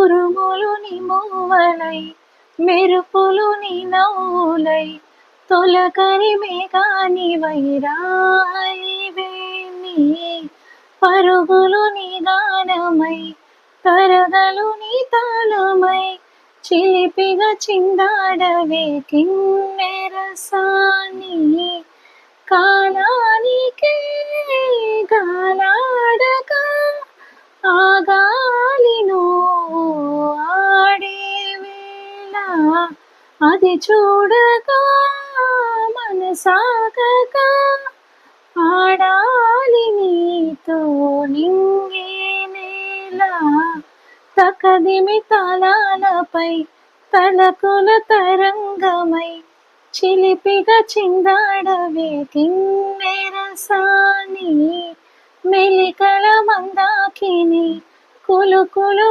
ఉరుములు నీ మూవలై మెరుపులు నీ నవ్వులై తొలకరి మేఘాని వైరాయివే నీ పరుగులు నీ గానమై తరగలు నీ తాళమై చిలిపిగా చిందాడవే కిన్నెరసాని కాలానికే గాలాడక ఆగాలిను ఆడే వేళ అది చూడగా మనసాగక ఆడాలి నీతో నింగే నేల తకదిమి తలాలపై తలకుల తరంగమై చిలిపిగా చిందాడవే కిన్నెరసాని మెలికల మందాకిని కులుకులు